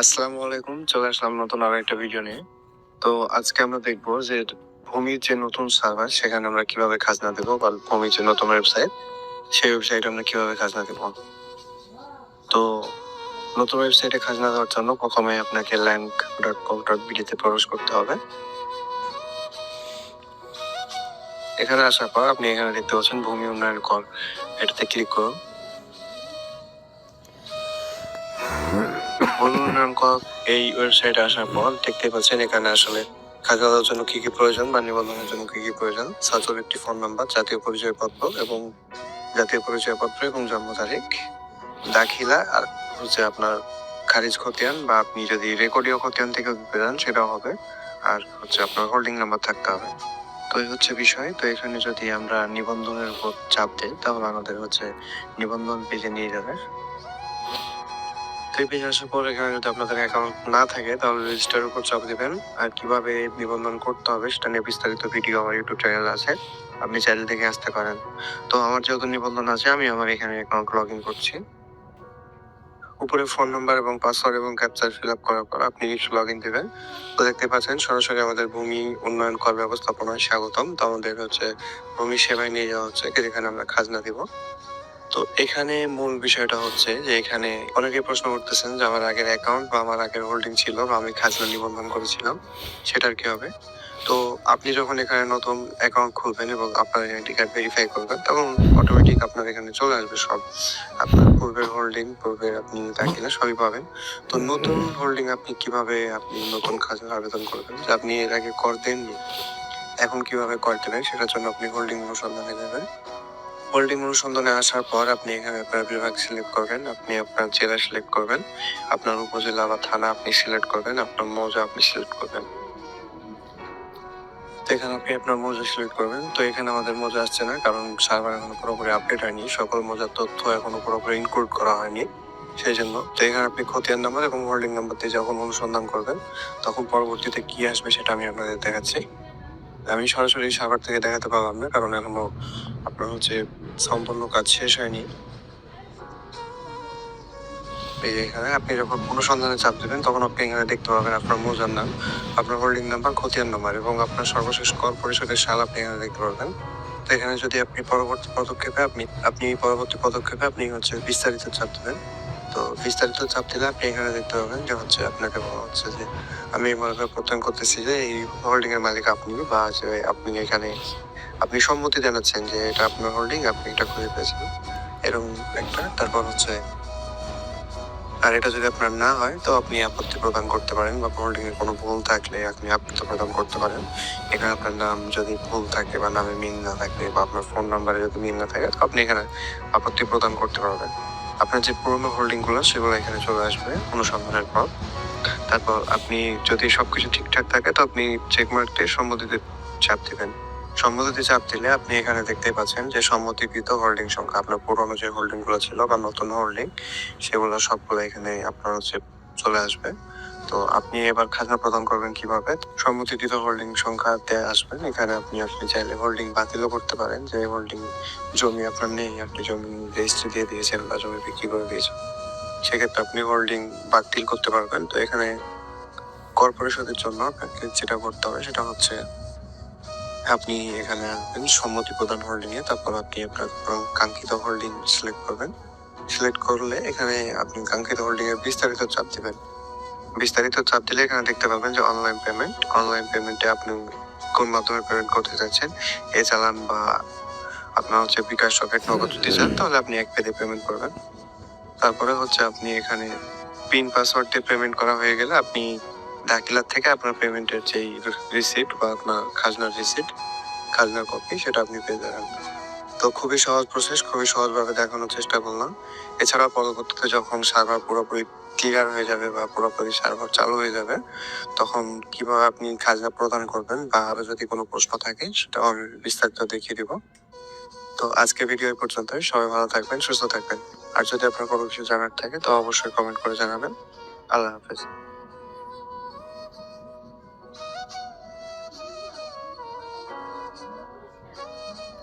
আসসালামু আলাইকুম, চলে আসলাম নতুন আরো একটা ভিডিও নিয়ে। তো আজকে আমরা দেখবো যে ভূমির যে নতুন সার্ভার সেখানে আমরা কিভাবে খাজনা দেবো, বা ভূমির যে নতুন ওয়েবসাইট সেই ওয়েবসাইটে আমরা কিভাবে খাজনা দেবো। তো নতুন ওয়েবসাইটে খাজনা দেওয়ার জন্য প্রথমে আপনাকে lang.com.bd তে প্রবেশ করতে হবে। এখানে আসার পর আপনি এখানে দেখতে পাচ্ছেন ভূমি উন্নয়ন কর, এটাতে ক্লিক করুন। ভূমি উন্নয়ন কর এই ওয়েবসাইটে আসার পর দেখতে পাচ্ছেন এখানে আসলে খাজনা দেওয়ার জন্য কি কি প্রয়োজন বা নিবন্ধনের জন্য কি কি প্রয়োজন। ছাত্রের একটি ফোন নাম্বার, জাতীয় পরিচয়পত্র এবং জন্ম তারিখ, দাখিলা, আর হচ্ছে আপনার খারিজ খতিয়ান বা আপনি যদি রেকর্ডীয় খতিয়ান থেকে দিতে চান সেটাও হবে, আর হচ্ছে আপনার হোল্ডিং নাম্বার থাকতে হবে। তো এই হচ্ছে বিষয়। তো এখানে যদি আমরা নিবন্ধনের উপর চাপ দিই তাহলে আমাদের হচ্ছে নিবন্ধন পেজে নিয়ে যাবে। তো এই পেজে আসার পর এখানে যদি আপনাদের অ্যাকাউন্ট না থাকে তাহলে রেজিস্টারের উপর চাপ দিবেন। আর কিভাবে নিবন্ধন করতে হবে সেটা নিয়ে বিস্তারিত ভিডিও আমার ইউটিউব চ্যানেল আছে, আপনি চাইলে দেখে আসতে পারেন। তো আমার যেহেতু নিবন্ধন আছে, আমি আমার এখানে অ্যাকাউন্ট লগ ইন করছি। উপরে ফোন নাম্বার এবং পাসওয়ার্ড এবং ক্যাপচা ফিল আপ করার পর আপনি লগ ইন দিবেন। তো দেখতে পাচ্ছেন সরাসরি আমাদের ভূমি উন্নয়ন কর ব্যবস্থাপনায় স্বাগতম। তো আমাদের হচ্ছে ভূমি সেবায় নিয়ে যাওয়া হচ্ছে, যেখানে আমরা খাজনা দিব। তো এখানে মূল বিষয়টা হচ্ছে যে এখানে অনেকে প্রশ্ন করতেছেন যে আমার আগের অ্যাকাউন্ট বা আমার আগের হোল্ডিং ছিল বা আমি খাজনা নিবন্ধন করেছিলাম, সেটার কি হবে। তো আপনি যখন এখানে নতুন অ্যাকাউন্ট খুলবেন এবং আপনার আইডেন্টি কার্ড ভেরিফাই করবেন, তখন অটোমেটিক আপনার এখানে চলে আসবে সব আপনার পূর্বের হোল্ডিং, পূর্বের আপনি দাখিলা সবই পাবেন। তো নতুন হোল্ডিং আপনি কিভাবে আপনি নতুন খাজনা আবেদন করবেন, যে আপনি এর আগে কর দেননি, এখন কিভাবে কর দেবেন সেটার জন্য আপনি হোল্ডিং অনুসন্ধানে যাবেন। হোল্ডিং অনুসন্ধানে আসার পর আপনি এখানে আপনার বিভাগ সিলেক্ট করবেন, আপনি আপনার জেলা সিলেক্ট করবেন, আপনার উপজেলা বা থানা আপনি সিলেক্ট করবেন, আপনার মৌজা আপনি সিলেক্ট করবেন। তো এখানে আপনি আপনার মৌজা সিলেক্ট করবেন। তো এখানে আমাদের মৌজা আসছে না, কারণ সার্ভার এখনো পুরোপুরি আপডেট হয়নি, সকল মৌজার তথ্য এখনো পুরোপুরি ইনক্লুড করা হয়নি, সেই জন্য। তো এখানে আপনি খতিয়ান নাম্বার এবং হোল্ডিং নাম্বার দিয়ে যখন অনুসন্ধান করবেন তখন পরবর্তীতে কি আসবে সেটা আমি আপনাদের দেখাচ্ছি। আমি সরাসরি সার্ভার থেকে দেখাতে পারলাম না, কারণ এখনো আপনার হচ্ছে সম্পূর্ণ কাজ শেষ হয়নি। এই যে এখানে আপনি যখন অনুসন্ধানে চাপ দেবেন তখন আপনি এখানে দেখতে পাবেন আপনার মৌজার নাম, আপনার হোল্ডিং নাম্বার, খতিয়ান নাম্বার এবং আপনার সর্বশেষ কর পরিশোধের সাল আপনি এখানে দেখতে পারবেন। তো এখানে যদি আপনি পরবর্তী পদক্ষেপে আপনি হচ্ছে বিস্তারিত চাপ দেবেন। তো বিস্তারিত চাপ দিলে আপনি এখানে দেখতে পাবেন যে হচ্ছে আপনাকে বলা হচ্ছে যে আমি মনে করে প্রত্যয়ন করতেছি যে এই হোল্ডিং এর মালিক আপনি, বা যে আপনি এখানে আপনি সম্মতি জানাচ্ছেন যে এটা আপনার হোল্ডিং, আপনি এটা খুঁজে পেয়েছেন, এরকম একটা। তারপর হচ্ছে আর এটা যদি আপনার না হয় তো আপনি আপত্তি প্রদান করতে পারেন, বা হোল্ডিং এর কোনো ভুল থাকলে আপনি আপত্তি প্রদান করতে পারেন। এখানে আপনার নাম যদি ভুল থাকে বা নামে মিল না থাকে বা আপনার ফোন নাম্বারে যদি মিল না থাকে, তো আপনি এখানে আপত্তি প্রদান করতে পারবেন। আপনার যে পুরোনো হোল্ডিং গুলো সেগুলো এখানে চলে আসবে অনুসন্ধানের পর। তারপর আপনি যদি সবকিছু ঠিকঠাক থাকে তো আপনি চেকমার্ক দিয়ে সম্মতিতে চাপ দিবেন। সম্মতিতে চাপ দিলে আপনি এখানে দেখতেই পাচ্ছেন যে সম্মতিকৃত হোল্ডিং সংখ্যা, আপনার পুরোনো যে হোল্ডিং গুলো ছিল বা নতুন হোল্ডিং সেগুলো সবগুলো এখানে আপনার হচ্ছে চলে আসবে। তো আপনি এবার খাজনা প্রদান করবেন কিভাবে, সম্মতিকৃত হোল্ডিং সংখ্যাতে আসবেন। এখানে আপনি চাইলে হোল্ডিং বাতিলও করতে পারেন, যে হোল্ডিং জমি আপনার নেই, আপনি জমি রেজিস্ট্রি দিয়ে দিয়েছেন বা জমি বিক্রি করে দিয়েছেন, সেক্ষেত্রে আপনি হোল্ডিং বাতিল করতে পারবেন। তো এখানে কর পরিশোধের জন্য আপনাকে যেটা করতে হবে সেটা হচ্ছে আপনি এখানে আসবেন সম্মতি প্রদান হোল্ডিং এ, তারপর আপনি আপনার কাঙ্ক্ষিত হোল্ডিং সিলেক্ট করবেন। সিলেক্ট করলে এখানে আপনি কাঙ্ক্ষিত হোল্ডিং এর বিস্তারিত চাপ দিবেন। বিস্তারিত চাপ দিলে এখানে দেখতে পাবেন যে অনলাইন পেমেন্টে আপনি কোন মাধ্যমে পেমেন্ট করতে চাচ্ছেন, এ চালান বা আপনার হচ্ছে বিকাশ, রকেট, নগদ যদি চান তাহলে আপনি এক পেতে পেমেন্ট করবেন। তারপরে হচ্ছে আপনি এখানে পিন পাসওয়ার্ড দিয়ে পেমেন্ট করা হয়ে গেলে আপনি দাখিলার থেকে আপনার পেমেন্টের যেই রিসিপ্ট বা আপনার খাজনার কপি সেটা আপনি পেয়ে যাবেন। তো খুবই সহজ প্রসেস, খুবই সহজভাবে দেখানোর চেষ্টা করলাম। এছাড়া পরবর্তীতে যখন সার্ভার পুরোপুরি ক্লিয়ার হয়ে যাবে বা পুরোপুরি সার্ভার চালু হয়ে যাবে তখন কিভাবে আপনি খাজনা প্রদান করবেন বা আরো যদি কোনো প্রশ্ন থাকে সেটা আমি বিস্তারিত দেখিয়ে দিব। তো আজকে ভিডিও এই পর্যন্তই। সবাই ভালো থাকবেন, সুস্থ থাকবেন। আর যদি আপনার কোনো কিছু জানার থাকে তো অবশ্যই কমেন্ট করে জানাবেন। আল্লাহ হাফেজ।